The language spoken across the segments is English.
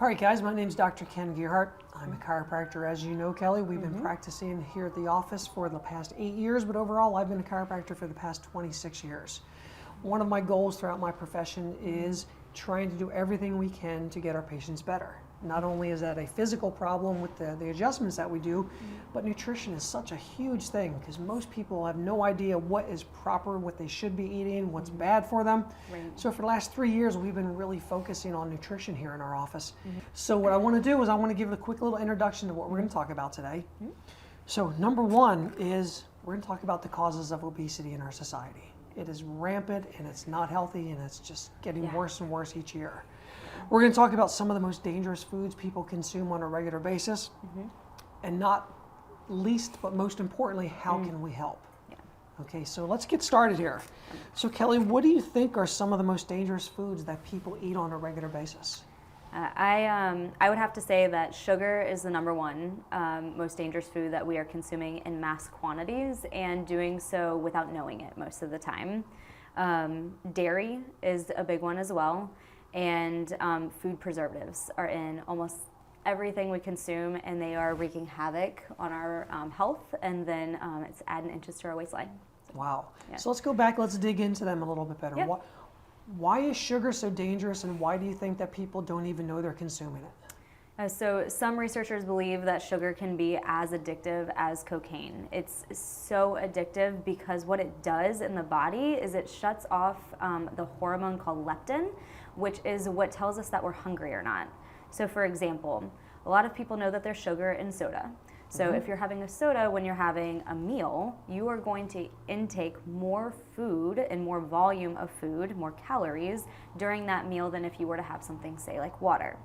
All right, guys, my name's Dr. Ken Gearhart. I'm a chiropractor, as you know, Kelly. We've been practicing here at the office for the past 8 years, but overall, I've been a chiropractor for the past 26 years. One of my goals throughout my profession is trying to do everything we can to get our patients better. Not only is that a physical problem with the adjustments that we do, but nutrition is such a huge thing because most people have no idea what is proper, what they should be eating, what's bad for them. Right. So for the last 3 years, we've been really focusing on nutrition here in our office. So what I want to do is I want to give a quick little introduction to what we're going to talk about today. So number one is we're going to talk about the causes of obesity in our society. It is rampant and it's not healthy and it's just getting worse and worse each year. We're going to talk about some of the most dangerous foods people consume on a regular basis, and not least, but most importantly, how can we help? Okay, so let's get started here. So Kelly, what do you think are some of the most dangerous foods that people eat on a regular basis? I would have to say that sugar is the number one most dangerous food that we are consuming in mass quantities and doing so without knowing it most of the time. Dairy is a big one as well. And food preservatives are in almost everything we consume, and they are wreaking havoc on our health, and then it's adding inches to our waistline. Wow. So let's go back, let's dig into them a little bit better. Yeah. Why is sugar so dangerous, and why do you think that people don't even know they're consuming it? So some researchers believe that sugar can be as addictive as cocaine. It's so addictive because what it does in the body is it shuts off the hormone called leptin, which is what tells us that we're hungry or not. So for example, a lot of people know that there's sugar in soda. So if you're having a soda when you're having a meal, you are going to intake more food and more volume of food, more calories during that meal than if you were to have something, say, like water.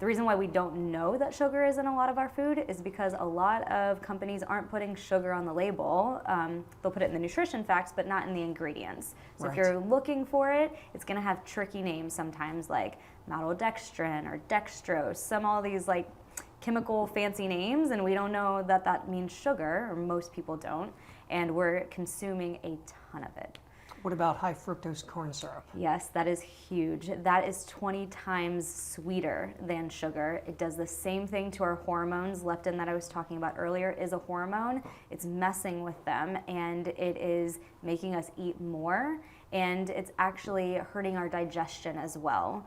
The reason why we don't know that sugar is in a lot of our food is because a lot of companies aren't putting sugar on the label. They'll put it in the nutrition facts, but not in the ingredients. So if you're looking for it, it's going to have tricky names sometimes like maltodextrin or dextrose, all these like chemical fancy names, and we don't know that that means sugar, or most people don't, and we're consuming a ton of it. What about high fructose corn syrup? Yes, that is huge. That is 20 times sweeter than sugar. It does the same thing to our hormones. Leptin that I was talking about earlier is a hormone. It's messing with them, and it is making us eat more, and it's actually hurting our digestion as well,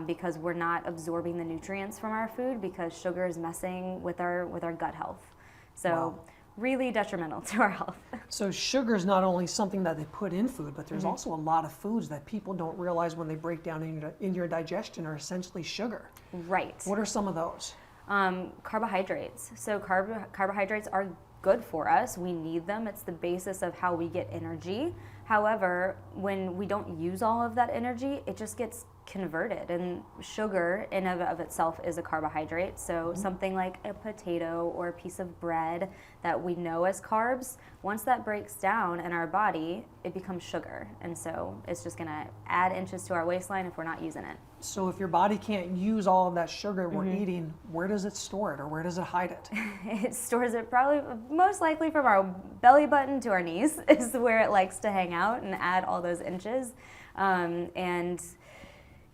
because we're not absorbing the nutrients from our food because sugar is messing with our gut health. So really detrimental to our health. So sugar is not only something that they put in food, but there's also a lot of foods that people don't realize when they break down in your digestion are essentially sugar. Right. What are some of those? Carbohydrates. So carbohydrates are good for us. We need them. It's the basis of how we get energy. However, when we don't use all of that energy, it just gets converted, and sugar in of itself is a carbohydrate. So something like a potato or a piece of bread that we know as carbs, once that breaks down in our body, it becomes sugar, and so it's just going to add inches to our waistline if we're not using it. So if your body can't use all of that sugar we're eating, where does it store it, or where does it hide it? It stores it probably most likely from our belly button to our knees is where it likes to hang out and add all those inches.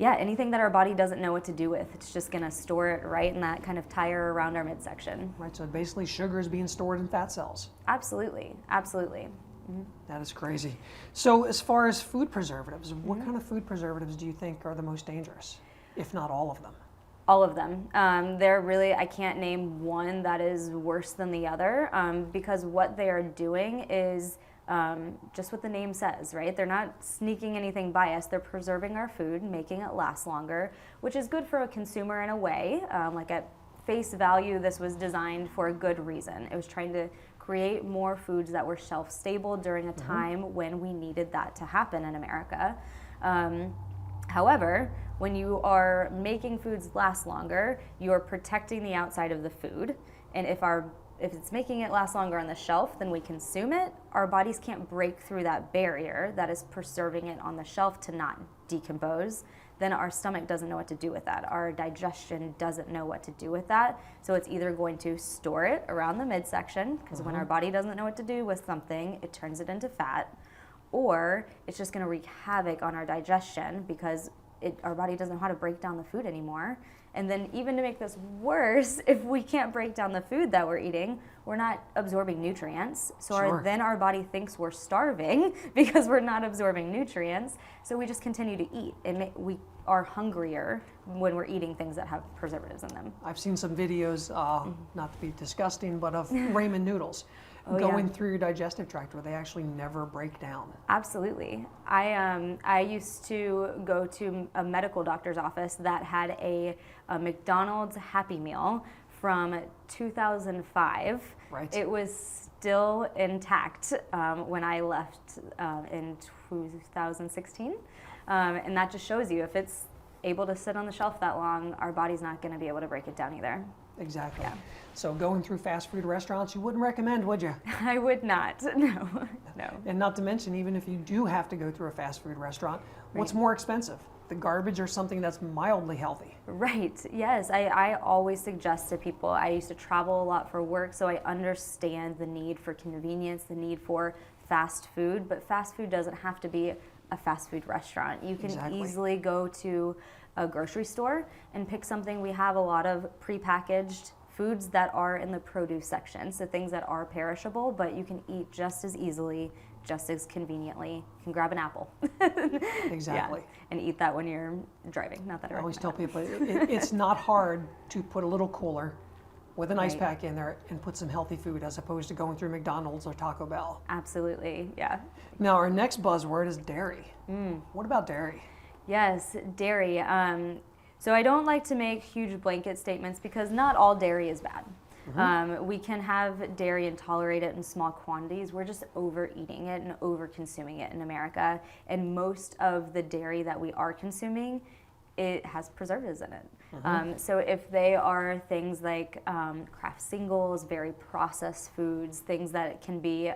Yeah, anything that our body doesn't know what to do with, it's just going to store it right in that kind of tire around our midsection. Right, so basically sugar is being stored in fat cells. Absolutely, absolutely. That is crazy. So as far as food preservatives, what kind of food preservatives do you think are the most dangerous, if not all of them? All of them. They're really, I can't name one that is worse than the other, because what they are doing is just what the name says, right? They're not sneaking anything by us. They're preserving our food, making it last longer, which is good for a consumer in a way. Like at face value, this was designed for a good reason. It was trying to create more foods that were shelf stable during a time when we needed that to happen in America. However, when you are making foods last longer, you're protecting the outside of the food, and if it's making it last longer on the shelf, then we consume it. Our bodies can't break through that barrier that is preserving it on the shelf to not decompose. Then our stomach doesn't know what to do with that. Our digestion doesn't know what to do with that. So it's either going to store it around the midsection, because when our body doesn't know what to do with something, it turns it into fat, or it's just going to wreak havoc on our digestion because our body doesn't know how to break down the food anymore. And then even to make this worse, if we can't break down the food that we're eating, we're not absorbing nutrients. So Sure. then our body thinks we're starving because we're not absorbing nutrients. So we just continue to eat. We are hungrier when we're eating things that have preservatives in them. I've seen some videos, not to be disgusting, but of ramen noodles going yeah. through your digestive tract where they actually never break down. Absolutely. I used to go to a medical doctor's office that had a McDonald's Happy Meal from 2005. Right. It was still intact when I left in 2016. And that just shows you if it's able to sit on the shelf that long, our body's not going to be able to break it down either. Exactly. Yeah. So going through fast food restaurants, you wouldn't recommend, would you? I would not. No. No. And not to mention, even if you do have to go through a fast food restaurant, what's Right. more expensive? The garbage or something that's mildly healthy? Right. Yes. I always suggest to people, I used to travel a lot for work, so I understand the need for convenience, the need for fast food, but fast food doesn't have to be a fast food restaurant. You can Exactly. easily go to a grocery store and pick something. We have a lot of prepackaged foods that are in the produce section, so things that are perishable, but you can eat just as easily, just as conveniently. You can grab an apple. Exactly. Yeah, and eat that when you're driving. Not that I I always tell recommend people it's not hard to put a little cooler with an ice Right. pack in there and put some healthy food as opposed to going through McDonald's or Taco Bell. Absolutely, yeah. Now, our next buzzword is dairy. What about dairy? Yes, dairy. So I don't like to make huge blanket statements because not all dairy is bad. We can have dairy and tolerate it in small quantities. We're just overeating it and over-consuming it in America. And most of the dairy that we are consuming, it has preservatives in it. So if they are things like Kraft singles, very processed foods, things that can be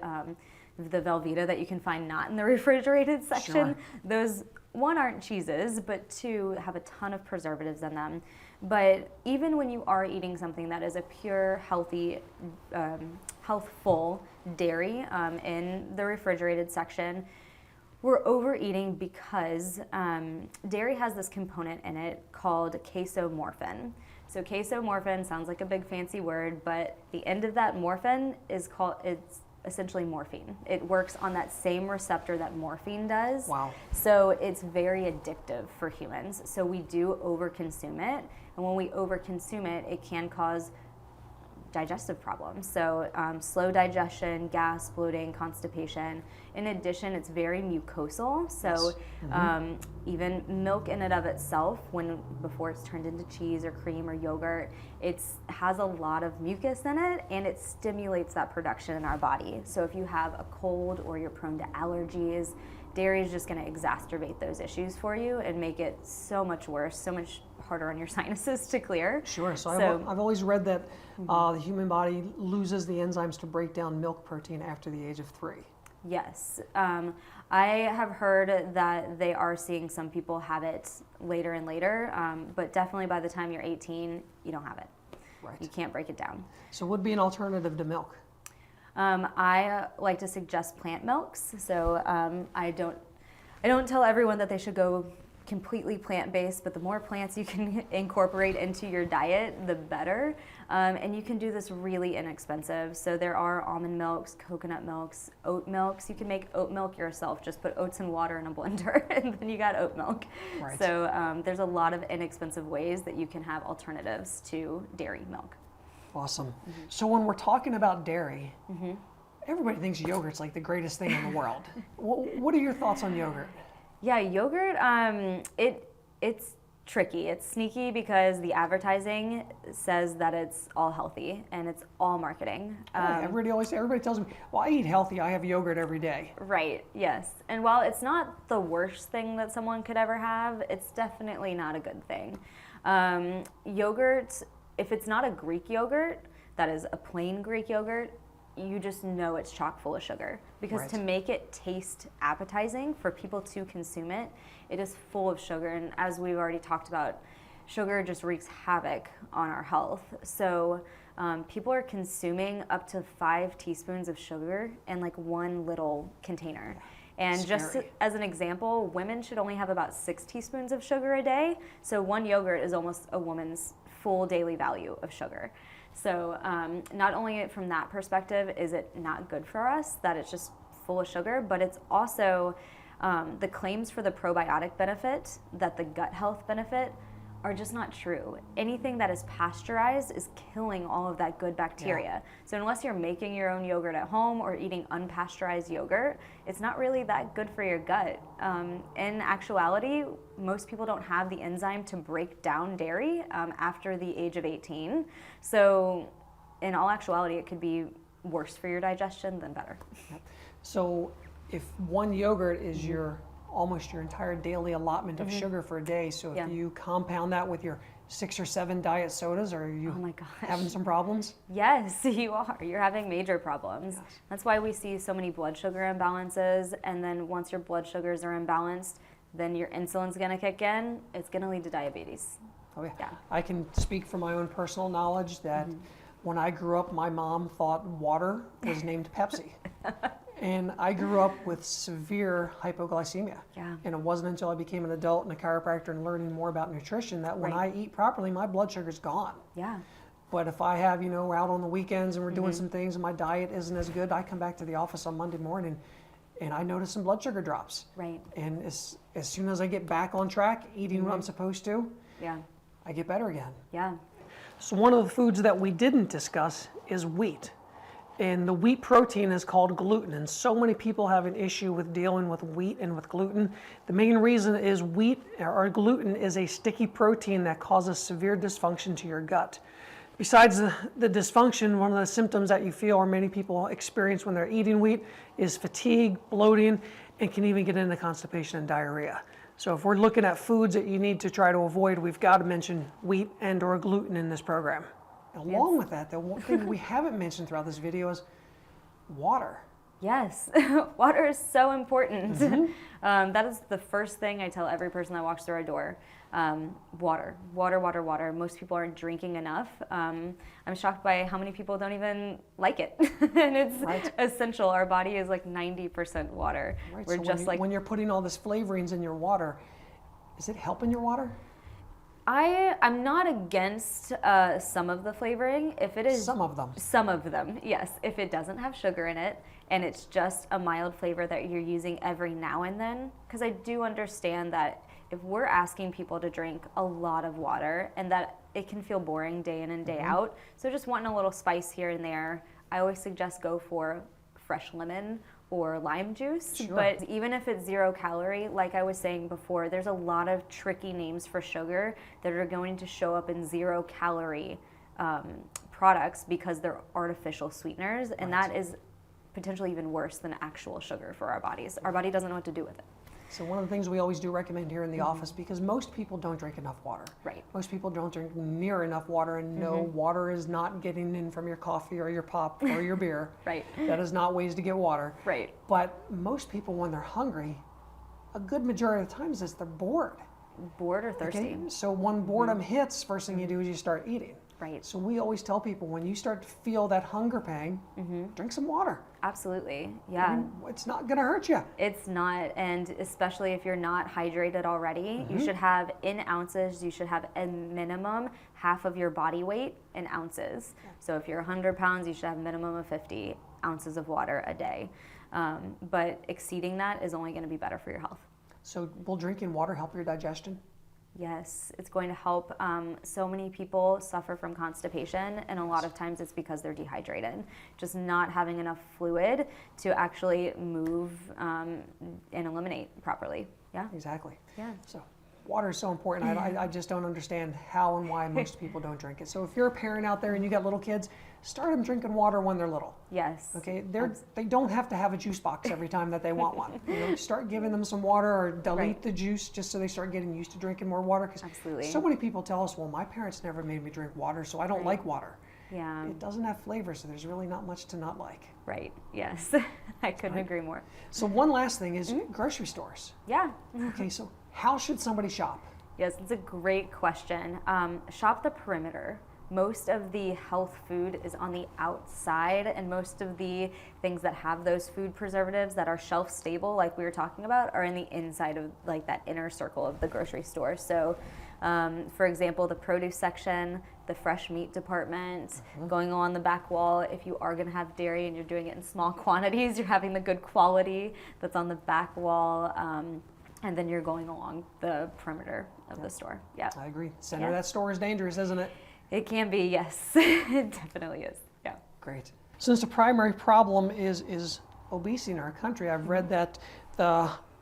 the Velveeta that you can find not in the refrigerated section, Sure. those, one, aren't cheeses, but two, have a ton of preservatives in them. But even when you are eating something that is a pure, healthy, healthful dairy in the refrigerated section, we're overeating because dairy has this component in it called casomorphin. So casomorphin sounds like a big fancy word, but the end of that morphin is it's essentially morphine. It works on that same receptor that morphine does. Wow. So it's very addictive for humans. So we do overconsume it. And when we overconsume it, it can cause digestive problems. So slow digestion, gas, bloating, constipation. In addition, it's very mucosal. So even milk in and of itself, before it's turned into cheese or cream or yogurt, it has a lot of mucus in it, and it stimulates that production in our body. So if you have a cold or you're prone to allergies, dairy is just going to exacerbate those issues for you and make it so much worse, so much harder on your sinuses to clear. Sure. So I've always read that the human body loses the enzymes to break down milk protein after the age of 3. Yes. I have heard that they are seeing some people have it later and later, but definitely by the time you're 18, you don't have it. Right. You can't break it down. So what would be an alternative to milk? I like to suggest plant milks. So I don't tell everyone that they should go completely plant-based, but the more plants you can incorporate into your diet, the better. And you can do this really inexpensive. So there are almond milks, coconut milks, oat milks. You can make oat milk yourself. Just put oats and water in a blender, and then you got oat milk. Right. So there's a lot of inexpensive ways that you can have alternatives to dairy milk. Awesome. So when we're talking about dairy, everybody thinks yogurt's like the greatest thing in the world. What are your thoughts on yogurt? Yeah, yogurt, it's tricky. It's sneaky because the advertising says that it's all healthy and it's all marketing. Everybody tells me, well, I eat healthy, I have yogurt every day. Right, yes. And while it's not the worst thing that someone could ever have, it's definitely not a good thing. Yogurt, if it's not a Greek yogurt, that is a plain Greek yogurt, you just know it's chock full of sugar. Because Right. to make it taste appetizing for people to consume it, it is full of sugar. And as we've already talked about, sugar just wreaks havoc on our health. So people are consuming up to 5 teaspoons of sugar in like one little container. And just Scary. as an example, women should only have about 6 teaspoons of sugar a day. So one yogurt is almost a woman's full daily value of sugar. So not only from that perspective is it not good for us, that it's just full of sugar, but it's also the claims for the probiotic benefit, that the gut health benefit, are just not true. Anything that is pasteurized is killing all of that good bacteria. Yeah. So unless you're making your own yogurt at home or eating unpasteurized yogurt, it's not really that good for your gut. In actuality, most people don't have the enzyme to break down dairy after the age of 18. So in all actuality, it could be worse for your digestion than better. So if one yogurt is almost your entire daily allotment of sugar for a day, so if you compound that with your 6 or 7 diet sodas, are you Oh my gosh. having some problems? Yes, you are. You're having major problems. Yes. That's why we see so many blood sugar imbalances. And then once your blood sugars are imbalanced, then your insulin's going to kick in. It's going to lead to diabetes. Oh yeah. Yeah. I can speak from my own personal knowledge that when I grew up, my mom thought water was named Pepsi. And I grew up with severe hypoglycemia. Yeah. And it wasn't until I became an adult and a chiropractor and learning more about nutrition that when Right. I eat properly, my blood sugar's gone. Yeah. But if I have, we're out on the weekends and we're doing some things and my diet isn't as good, I come back to the office on Monday morning and I notice some blood sugar drops. Right. And as soon as I get back on track, eating what I'm supposed to, Yeah. I get better again. Yeah. So one of the foods that we didn't discuss is wheat. And the wheat protein is called gluten. And so many people have an issue with dealing with wheat and with gluten. The main reason is wheat or gluten is a sticky protein that causes severe dysfunction to your gut. Besides the dysfunction, one of the symptoms that you feel or many people experience when they're eating wheat is fatigue, bloating, and can even get into constipation and diarrhea. So if we're looking at foods that you need to try to avoid, we've got to mention wheat and or gluten in this program. Along with that, the one thing we haven't mentioned throughout this video is water. Yes, water is so important. That is the first thing I tell every person that walks through our door. Water, water, water, water. Most people aren't drinking enough. I'm shocked by how many people don't even like it. And it's essential. Our body is like 90% water. Right. We're So just when you're putting all this flavorings in your water, is it helping your water? I'm not against some of the flavoring. If it is Some of them. Some of them, yes. If it doesn't have sugar in it and it's just a mild flavor that you're using every now and then, because I do understand that if we're asking people to drink a lot of water and that it can feel boring day in and day out, so just wanting a little spice here and there, I always suggest go for fresh lemon or lime juice. Sure. But even if it's 0 calorie, like I was saying before, there's a lot of tricky names for sugar that are going to show up in 0 calorie products because they're artificial sweeteners, and that is potentially even worse than actual sugar for our bodies. Our body doesn't know what to do with it. So one of the things we always do recommend here in the office, because most people don't drink enough water. Right. Most people don't drink near enough water, and no, water is not getting in from your coffee or your pop or your beer. Right. That is not ways to get water. Right. But most people, when they're hungry, a good majority of the times is they're bored. Bored or thirsty. Okay? So when boredom hits, first thing you do is you start eating. Right. So we always tell people, when you start to feel that hunger pang, drink some water. Absolutely. Yeah. I mean, it's not going to hurt you. It's not, and especially if you're not hydrated already, you should have in ounces, you should have a minimum half of your body weight in ounces. So if you're 100 pounds, you should have a minimum of 50 ounces of water a day. But exceeding that is only going to be better for your health. So will drinking water help your digestion? Yes, it's going to help. So many people suffer from constipation, and a lot of times it's because they're dehydrated, just not having enough fluid to actually move and eliminate properly. Yeah. Exactly. Yeah. So water is so important. I just don't understand how and why most people don't drink it. So if you're a parent out there and you got little kids, start them drinking water when they're little. Yes. Okay, they don't have to have a juice box every time that they want one. Start giving them some water or dilute the juice just so they start getting used to drinking more water. Because Absolutely. so many people tell us, well, my parents never made me drink water, so I don't like water. Yeah. It doesn't have flavor, so there's really not much to not like. Right. Yes. I couldn't agree more. So one last thing is grocery stores. Yeah. Okay, so how should somebody shop? Yes, it's a great question. Shop the perimeter. most of the health food is on the outside, and most of the things that have those food preservatives that are shelf stable, like we were talking about, are in the inside of like that inner circle of the grocery store. So for example, the produce section, the fresh meat department, going along the back wall, if you are going to have dairy and you're doing it in small quantities, you're having the good quality that's on the back wall, and then you're going along the perimeter of the store. Yeah, I agree. Center of that store is dangerous, isn't it? it can be, yes. It definitely is. Yeah. Great. Since the primary problem is obesity in our country, I've read that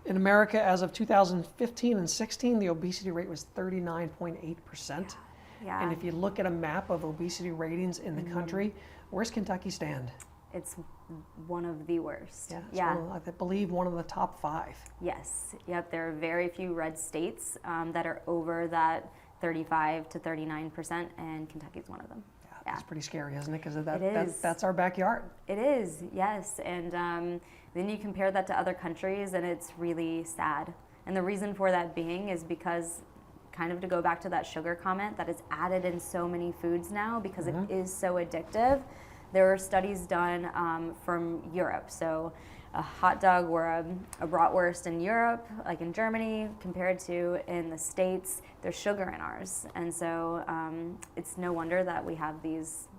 in America, as of 2015 and 16, the obesity rate was 39.8%. Yeah. And if you look at a map of obesity ratings in the country, where's Kentucky stand? It's one of the worst. Yeah, it's Yeah. I believe one of the top 5. Yes. Yep. There are very few red states that are over that 35 to 39%, and Kentucky's one of them. Yeah, that's pretty scary, isn't it? Because is. that's our backyard. It is, yes. And then you compare that to other countries, and it's really sad. And the reason for that being is because, kind of to go back to that sugar comment, that is added in so many foods now because it is so addictive. There were studies done from Europe. So a hot dog or a bratwurst in Europe, like in Germany, compared to in the States, there's sugar in ours. And so it's no wonder that we have these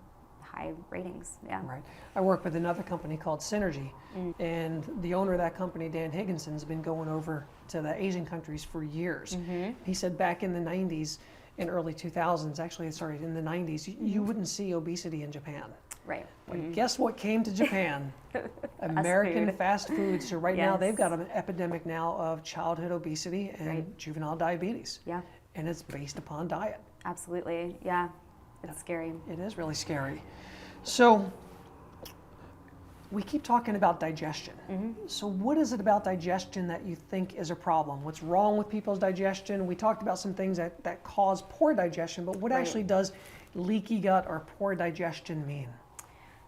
high ratings. Yeah. Right. I work with another company called Synergy, and the owner of that company, Dan Higginson's been going over to the Asian countries for years. He said back in the 90s and early 2000s, actually it started in the 90s, you wouldn't see obesity in Japan. Right. But guess what came to Japan? American fast food. So right now they've got an epidemic now of childhood obesity and juvenile diabetes. Yeah. And it's based upon diet. Absolutely. Yeah. It's scary. It is really scary. So we keep talking about digestion. So what is it about digestion that you think is a problem? What's wrong with people's digestion? We talked about some things that cause poor digestion, but what actually does leaky gut or poor digestion mean?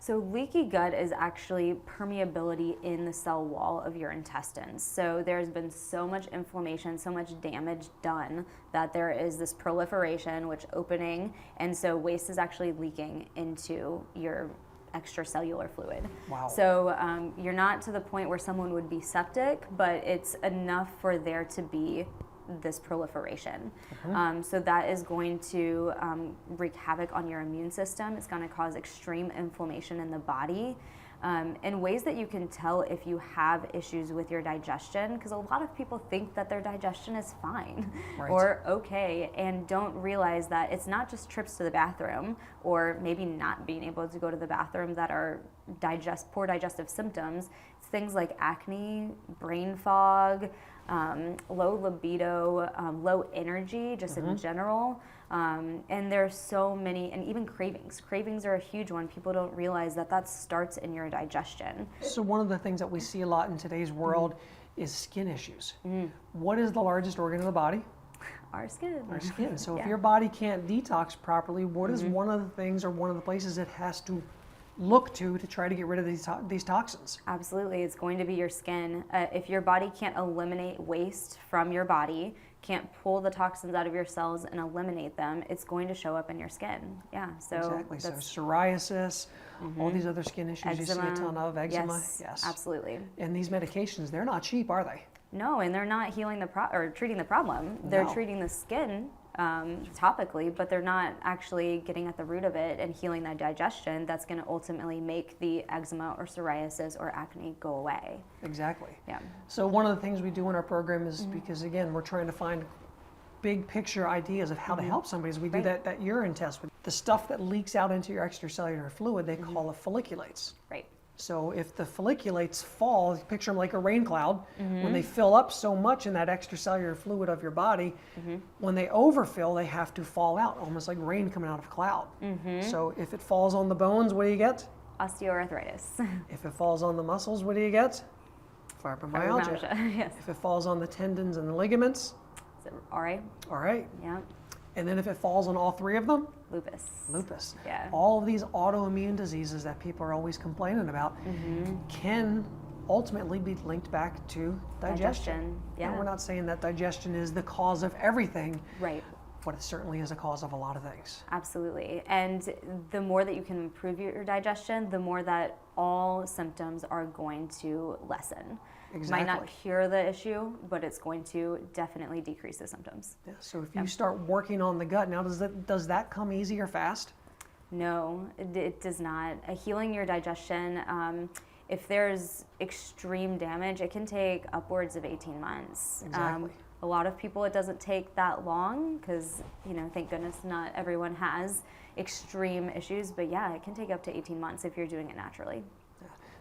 So leaky gut is actually permeability in the cell wall of your intestines. So there's been so much inflammation, so much damage done that there is this proliferation, which opening, and so waste is actually leaking into your extracellular fluid. Wow. So you're not to the point where someone would be septic, but it's enough for there to be this proliferation. So that is going to wreak havoc on your immune system. It's going to cause extreme inflammation in the body. In ways that you can tell if you have issues with your digestion, because a lot of people think that their digestion is fine or okay, and don't realize that it's not just trips to the bathroom or maybe not being able to go to the bathroom that are poor digestive symptoms. It's things like acne, brain fog, low libido, low energy just in general. And there's so many, and even cravings. Cravings are a huge one. People don't realize that starts in your digestion. So one of the things that we see a lot in today's world is skin issues. What is the largest organ of the body? Our skin. Our skin. So if your body can't detox properly, what is one of the things or one of the places it has to look to try to get rid of these toxins? Absolutely, it's going to be your skin. If your body can't eliminate waste from your body, can't pull the toxins out of your cells and eliminate them, it's going to show up in your skin. Yeah, so exactly. So psoriasis, all these other skin issues eczema, you see a ton of, eczema. Yes, absolutely. And these medications, they're not cheap, are they? No, and they're not healing or treating the problem. They're treating the skin topically, but they're not actually getting at the root of it and healing that digestion that's going to ultimately make the eczema or psoriasis or acne go away. Exactly. Yeah. So one of the things we do in our program is, because again, we're trying to find big picture ideas of how to help somebody, is we do that urine test with the stuff that leaks out into your extracellular fluid. They call it folliculates. Right. So if the folliculates fall, picture them like a rain cloud, when they fill up so much in that extracellular fluid of your body, when they overfill, they have to fall out, almost like rain coming out of a cloud. So if it falls on the bones, what do you get? Osteoarthritis. If it falls on the muscles, what do you get? Fibromyalgia. Yes. If it falls on the tendons and the ligaments, Is it RA? all right. Yeah. And then if it falls on all three of them, Lupus. lupus. Yeah. All of these autoimmune diseases that people are always complaining about can ultimately be linked back to digestion. Yeah. And we're not saying that digestion is the cause of everything. Right. but it certainly is a cause of a lot of things. Absolutely. And the more that you can improve your digestion, the more that all symptoms are going to lessen. Exactly. Might not cure the issue, but it's going to definitely decrease the symptoms. Yeah, so if you start working on the gut, now does that come easy or fast? No, it does not. Healing your digestion, if there's extreme damage, it can take upwards of 18 months. Exactly. A lot of people, it doesn't take that long because, thank goodness not everyone has extreme issues. But yeah, it can take up to 18 months if you're doing it naturally.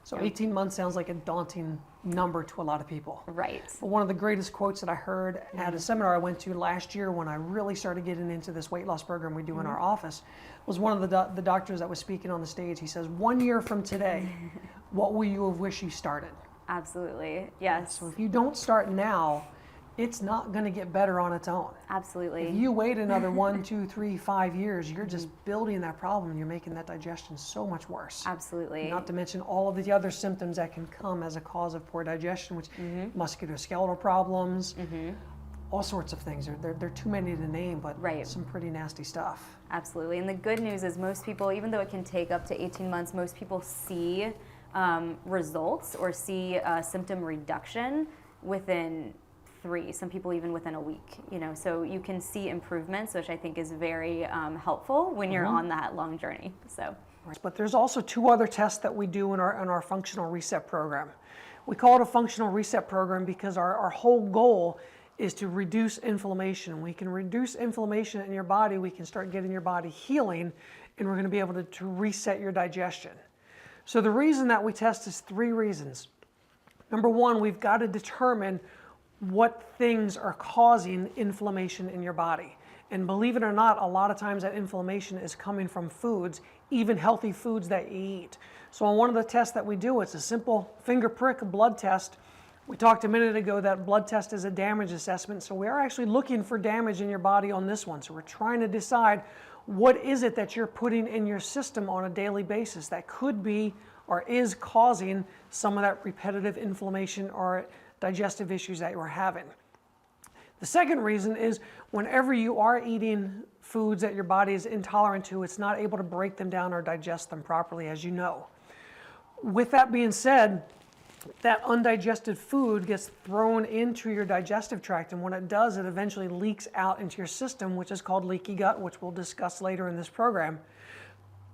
So 18 months sounds like a daunting number to a lot of people. Right. But one of the greatest quotes that I heard at a seminar I went to last year when I really started getting into this weight loss program we do in our office was one of the doctors that was speaking on the stage. He says, 1 year from today, what will you have wished you started? Absolutely. Yes. So if you don't start now, it's not going to get better on its own. Absolutely. If you wait another 1, 2, 3, 5 years, you're just building that problem and you're making that digestion so much worse. Absolutely. Not to mention all of the other symptoms that can come as a cause of poor digestion, which musculoskeletal problems, all sorts of things. There are too many to name, but some pretty nasty stuff. Absolutely. And the good news is most people, even though it can take up to 18 months, most people see results or see symptom reduction within 3, some people even within a week, so you can see improvements, which I think is very helpful when you're on that long journey. So, but there's also 2 other tests that we do in our functional reset program. We call it a functional reset program because our whole goal is to reduce inflammation. We can reduce inflammation in your body, we can start getting your body healing, and we're going to be able to reset your digestion. So the reason that we test is 3 reasons. Number 1, we've got to determine what things are causing inflammation in your body. And believe it or not, a lot of times that inflammation is coming from foods, even healthy foods that you eat. So on one of the tests that we do, it's a simple finger prick blood test. We talked a minute ago that blood test is a damage assessment. So we are actually looking for damage in your body on this one. So we're trying to decide what is it that you're putting in your system on a daily basis that could be or is causing some of that repetitive inflammation or digestive issues that you're having. The second reason is whenever you are eating foods that your body is intolerant to, it's not able to break them down or digest them properly, as you know. With that being said, that undigested food gets thrown into your digestive tract, and when it does, it eventually leaks out into your system, which is called leaky gut, which we'll discuss later in this program.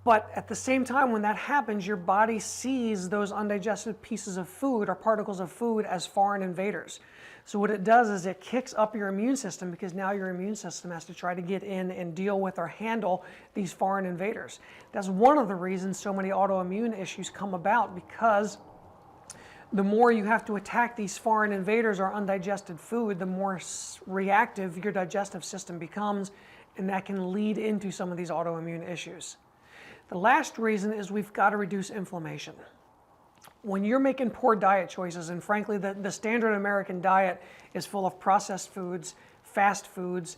But at the same time, when that happens, your body sees those undigested pieces of food or particles of food as foreign invaders. So what it does is it kicks up your immune system because now your immune system has to try to get in and deal with or handle these foreign invaders. That's one of the reasons so many autoimmune issues come about, because the more you have to attack these foreign invaders or undigested food, the more reactive your digestive system becomes, and that can lead into some of these autoimmune issues. The last reason is we've got to reduce inflammation. When you're making poor diet choices, and frankly the standard American diet is full of processed foods, fast foods,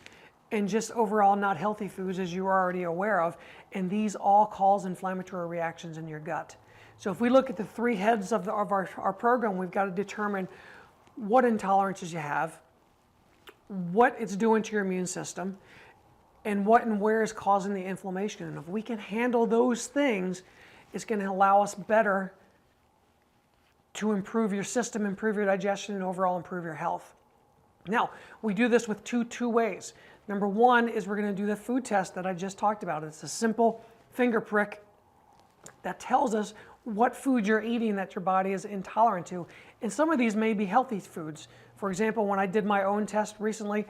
and just overall not healthy foods, as you're already aware of, and these all cause inflammatory reactions in your gut. So if we look at the 3 heads of our program, we've got to determine what intolerances you have, what it's doing to your immune system, and what and where is causing the inflammation. And if we can handle those things, it's going to allow us better to improve your system, improve your digestion, and overall improve your health. Now, we do this with two ways. Number 1 is we're going to do the food test that I just talked about. It's a simple finger prick that tells us what food you're eating that your body is intolerant to. And some of these may be healthy foods. For example, when I did my own test recently,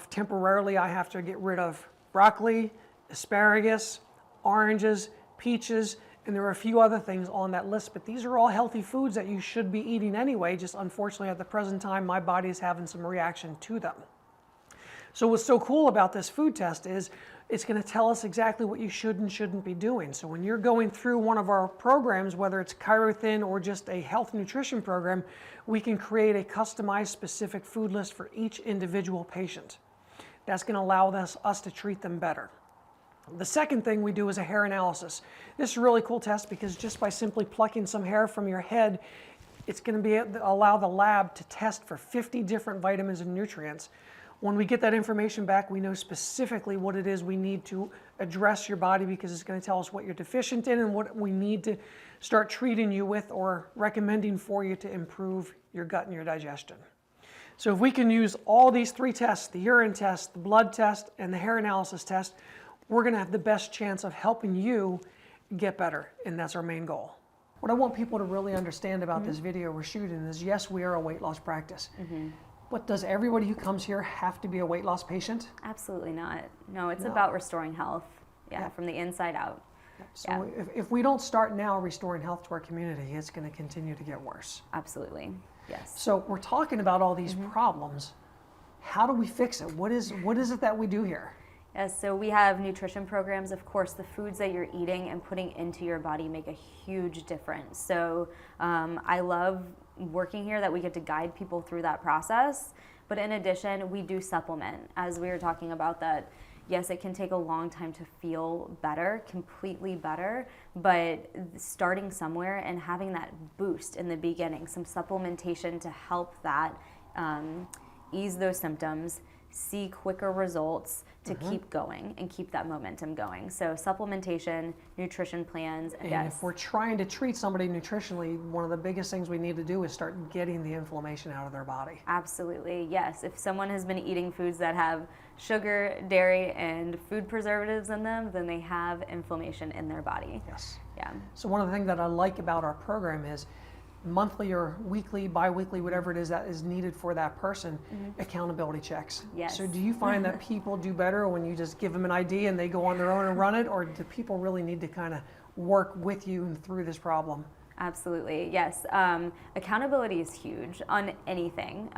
temporarily I have to get rid of broccoli, asparagus, oranges, peaches, and there are a few other things on that list, but these are all healthy foods that you should be eating anyway. Just unfortunately at the present time, my body is having some reaction to them. So what's so cool about this food test is it's going to tell us exactly what you should and shouldn't be doing. So when you're going through one of our programs, whether it's ChiroThin or just a health nutrition program, we can create a customized specific food list for each individual patient. That's going to allow us to treat them better. The second thing we do is a hair analysis. This is a really cool test because just by simply plucking some hair from your head, it's going to allow the lab to test for 50 different vitamins and nutrients. When we get that information back, we know specifically what it is we need to address your body, because it's going to tell us what you're deficient in and what we need to start treating you with or recommending for you to improve your gut and your digestion. So if we can use all these 3 tests, the urine test, the blood test, and the hair analysis test, we're going to have the best chance of helping you get better, and that's our main goal. What I want people to really understand about this video we're shooting is, yes, we are a weight loss practice. But does everybody who comes here have to be a weight loss patient? Absolutely not. No, it's about restoring health, from the inside out. So if we don't start now restoring health to our community, it's going to continue to get worse. Absolutely, yes. So we're talking about all these problems. How do we fix it? What is it that we do here? Yes, so we have nutrition programs. Of course, the foods that you're eating and putting into your body make a huge difference. So I love working here that we get to guide people through that process. But in addition, we do supplement. As we were talking about that, yes, it can take a long time to feel better, completely better, but starting somewhere and having that boost in the beginning, some supplementation to help that ease those symptoms, see quicker results, to keep going and keep that momentum going. So supplementation, nutrition plans, And yes. if we're trying to treat somebody nutritionally, one of the biggest things we need to do is start getting the inflammation out of their body. Absolutely, yes. If someone has been eating foods that have sugar, dairy, and food preservatives in them, then they have inflammation in their body. Yes. Yeah. So one of the things that I like about our program is monthly or weekly, bi-weekly, whatever it is that is needed for that person, accountability checks. Yes. So do you find that people do better when you just give them an idea and they go on their own and run it, or do people really need to kind of work with you and through this problem? Absolutely, yes. Accountability is huge on anything.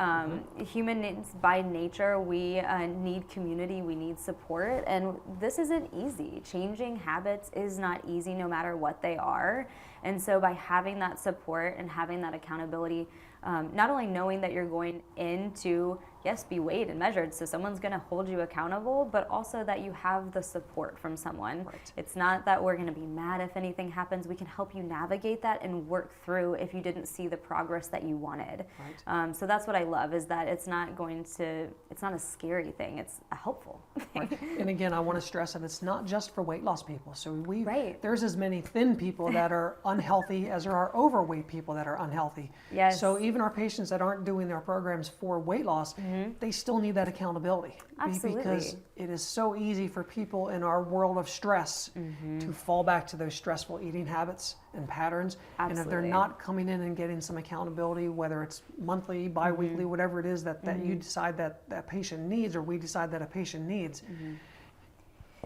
Humans, by nature, we need community, we need support, and this isn't easy. Changing habits is not easy no matter what they are. And so by having that support and having that accountability, not only knowing that you're going in to, yes, be weighed and measured, so someone's going to hold you accountable, but also that you have the support from someone. Right. It's not that we're going to be mad if anything happens. We can help you navigate that and work through if you didn't see the progress that you wanted. Right. So that's what I love, is that it's not a scary thing. It's a helpful thing. Right. And again, I want to stress that it's not just for weight loss people. So Right. there's as many thin people that are unhealthy as there are overweight people that are unhealthy. Yes. So even our patients that aren't doing their programs for weight loss, they still need that accountability. Absolutely. Because it is so easy for people in our world of stress to fall back to those stressful eating habits and patterns. And if they're Absolutely. not coming in and getting some accountability, whether it's monthly, bi-weekly, whatever it is that you decide that that patient needs, or we decide that a patient needs,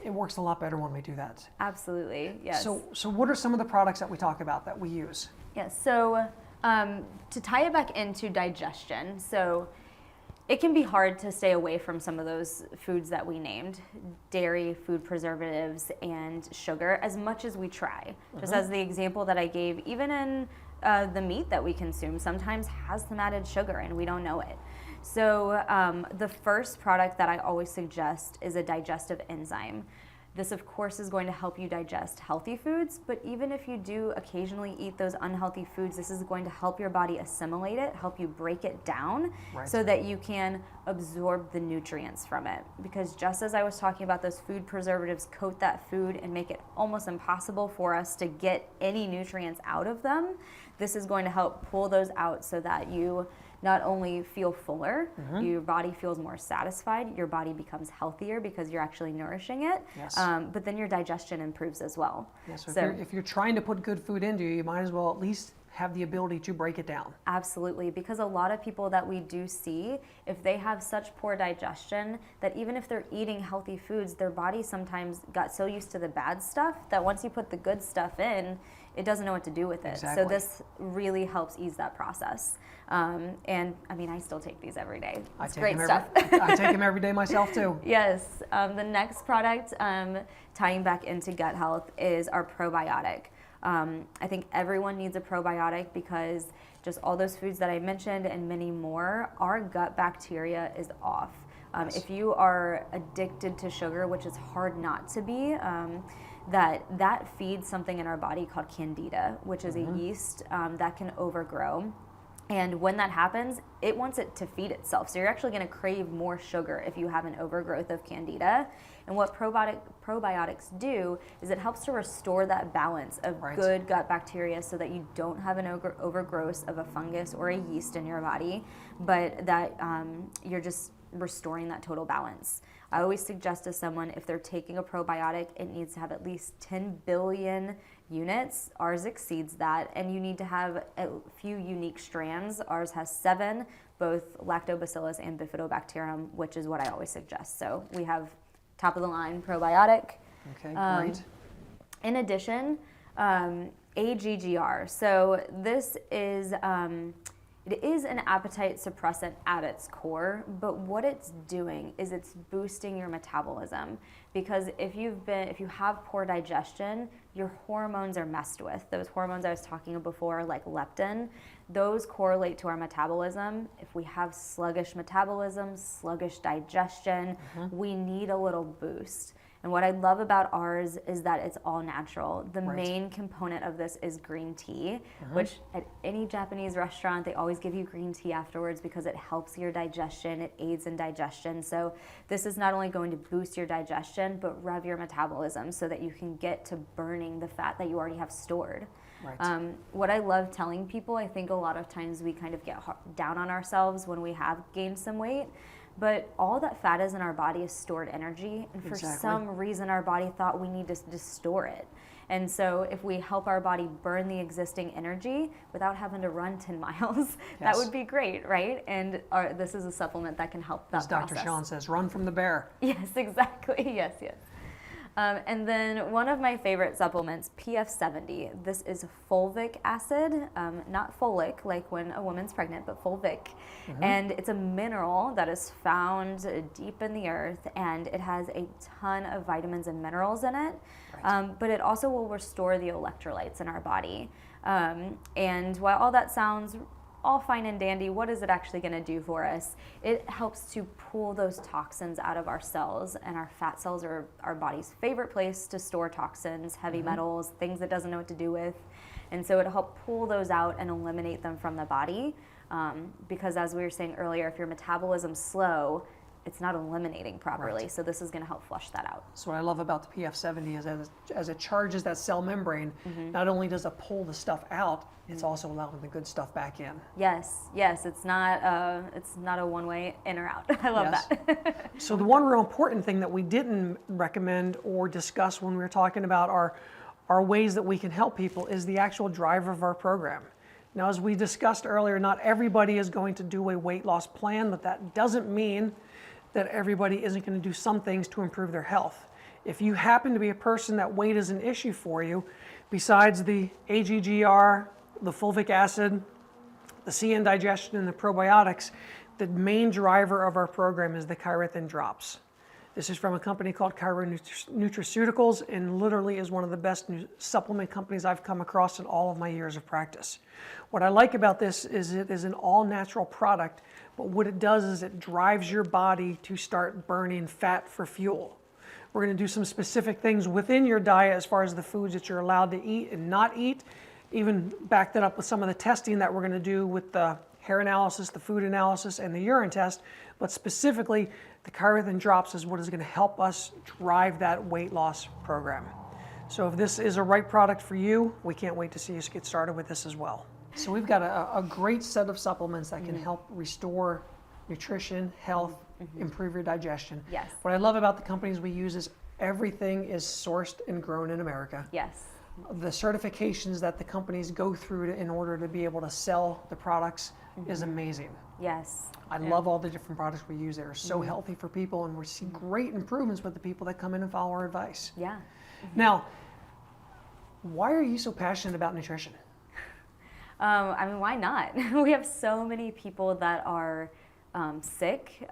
it works a lot better when we do that. Absolutely, yes. So what are some of the products that we talk about that we use? Yes, so to tie it back into digestion, so it can be hard to stay away from some of those foods that we named, dairy, food preservatives, and sugar, as much as we try. Just as the example that I gave, even in the meat that we consume sometimes has some added sugar and we don't know it. So the first product that I always suggest is a digestive enzyme. This, of course, is going to help you digest healthy foods, but even if you do occasionally eat those unhealthy foods, this is going to help your body assimilate it, help you break it down, Right. so that you can absorb the nutrients from it. Because just as I was talking about, those food preservatives coat that food and make it almost impossible for us to get any nutrients out of them, this is going to help pull those out so that you not only feel fuller, your body feels more satisfied, your body becomes healthier because you're actually nourishing it, Yes. but then your digestion improves as well. Yeah, so if you're trying to put good food into you, you might as well at least have the ability to break it down. Absolutely, because a lot of people that we do see, if they have such poor digestion, that even if they're eating healthy foods, their body sometimes got so used to the bad stuff that once you put the good stuff in, it doesn't know what to do with it. Exactly. So this really helps ease that process. And I mean, I still take these every day. It's great stuff. I take them every day myself too. Yes. The next product, tying back into gut health, is our probiotic. I think everyone needs a probiotic because just all those foods that I mentioned and many more, our gut bacteria is off. Yes. If you are addicted to sugar, which is hard not to be, that feeds something in our body called candida, which is a yeast that can overgrow. And when that happens, it wants it to feed itself. So you're actually going to crave more sugar if you have an overgrowth of candida. And what probiotics do is it helps to restore that balance of good gut bacteria so that you don't have an overgrowth of a fungus or a yeast in your body, but that you're just restoring that total balance. I always suggest to someone, if they're taking a probiotic, it needs to have at least 10 billion units. Ours exceeds that, and you need to have a few unique strands. Ours has 7, both lactobacillus and bifidobacterium, which is what I always suggest. So we have top of the line probiotic. Okay, great. In addition, AGGR. So this is it is an appetite suppressant at its core, but what it's doing is it's boosting your metabolism, because if you have poor digestion, your hormones are messed with. Those hormones I was talking about before, like leptin, those correlate to our metabolism. If we have sluggish metabolism, sluggish digestion, we need a little boost. And what I love about ours is that it's all natural. The main component of this is green tea, which at any Japanese restaurant, they always give you green tea afterwards because it helps your digestion, it aids in digestion. So this is not only going to boost your digestion, but rev your metabolism so that you can get to burning the fat that you already have stored. What I love telling people, I think a lot of times we kind of get down on ourselves when we have gained some weight, but all that fat is in our body is stored energy, and for some reason our body thought we need to just store it. And so if we help our body burn the existing energy without having to run 10 miles, that would be great, right? And this is a supplement that can help that As Dr. Sean says, run from the bear. Yes, exactly. Yes. And then one of my favorite supplements, PF70. This is fulvic acid, not folic like when a woman's pregnant, but fulvic. And it's a mineral that is found deep in the earth, and it has a ton of vitamins and minerals in it. But it also will restore the electrolytes in our body. And while all that sounds all fine and dandy, what is it actually going to do for us? It helps to pull those toxins out of our cells, and our fat cells are our body's favorite place to store toxins, heavy metals, things it doesn't know what to do with. And so it'll help pull those out and eliminate them from the body, because as we were saying earlier, if your metabolism's slow, it's not eliminating properly. So this is going to help flush that out. So what I love about the PF70 is as it charges that cell membrane, not only does it pull the stuff out, it's also allowing the good stuff back in. Yes, it's not a one-way in or out. I love that. So the one real important thing that we didn't recommend or discuss when we were talking about our ways that we can help people is the actual driver of our program. Now, as we discussed earlier, not everybody is going to do a weight loss plan, but that doesn't mean that everybody isn't going to do some things to improve their health. If you happen to be a person that weight is an issue for you, besides the AGGR, the fulvic acid, the CN digestion, and the probiotics, the main driver of our program is the ChiroThin drops. This is from a company called Chiro Nutraceuticals, and literally is one of the best supplement companies I've come across in all of my years of practice. What I like about this is it is an all-natural product, but what it does is it drives your body to start burning fat for fuel. We're going to do some specific things within your diet as far as the foods that you're allowed to eat and not eat, even back that up with some of the testing that we're going to do with the hair analysis, the food analysis, and the urine test. But specifically, the ChiroThin drops is what is going to help us drive that weight loss program. So if this is a right product for you, we can't wait to see you get started with this as well. So we've got a great set of supplements that can help restore nutrition, health, improve your digestion. Yes. What I love about the companies we use is everything is sourced and grown in America. Yes. The certifications that the companies go through in order to be able to sell the products is amazing. Yes. I love all the different products we use. They're so healthy for people, and we see great improvements with the people that come in and follow our advice. Yeah. Now, why are you so passionate about nutrition? I mean, why not? We have so many people that are sick.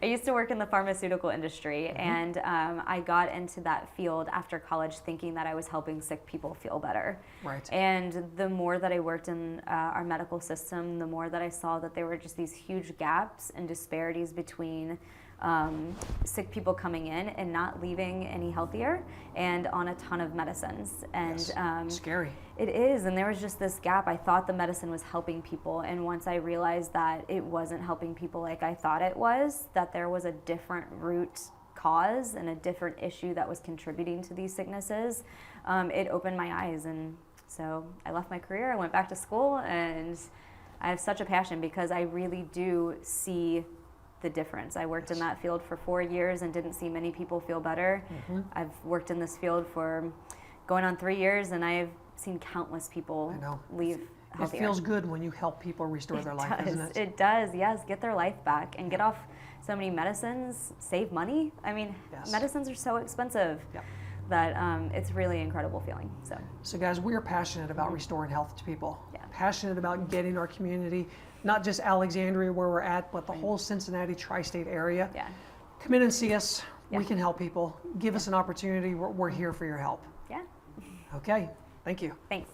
I used to work in the pharmaceutical industry, and I got into that field after college thinking that I was helping sick people feel better. Right. And the more that I worked in our medical system, the more that I saw that there were just these huge gaps and disparities between sick people coming in and not leaving any healthier and on a ton of medicines. And Yes. Scary. it is, and there was just this gap. I thought the medicine was helping people, and once I realized that it wasn't helping people like I thought it was, that there was a different root cause and a different issue that was contributing to these sicknesses, it opened my eyes. And so I left my career, I went back to school, and I have such a passion because I really do see the difference. I worked in that field for 4 years and didn't see many people feel better. I've worked in this field for going on 3 years, and I've seen countless people leave healthier. It feels good when you help people restore their life, doesn't it? It does, yes. Get their life back and get off so many medicines, save money. I mean, medicines are so expensive that it's really incredible feeling. So guys, we are passionate about restoring health to people. Yeah. Passionate about getting our community, not just Alexandria where we're at, but the whole Cincinnati tri-state area. Yeah. Come in and see us. We can help people. Give us an opportunity. We're here for your help. Yeah. Okay. Thank you. Thanks.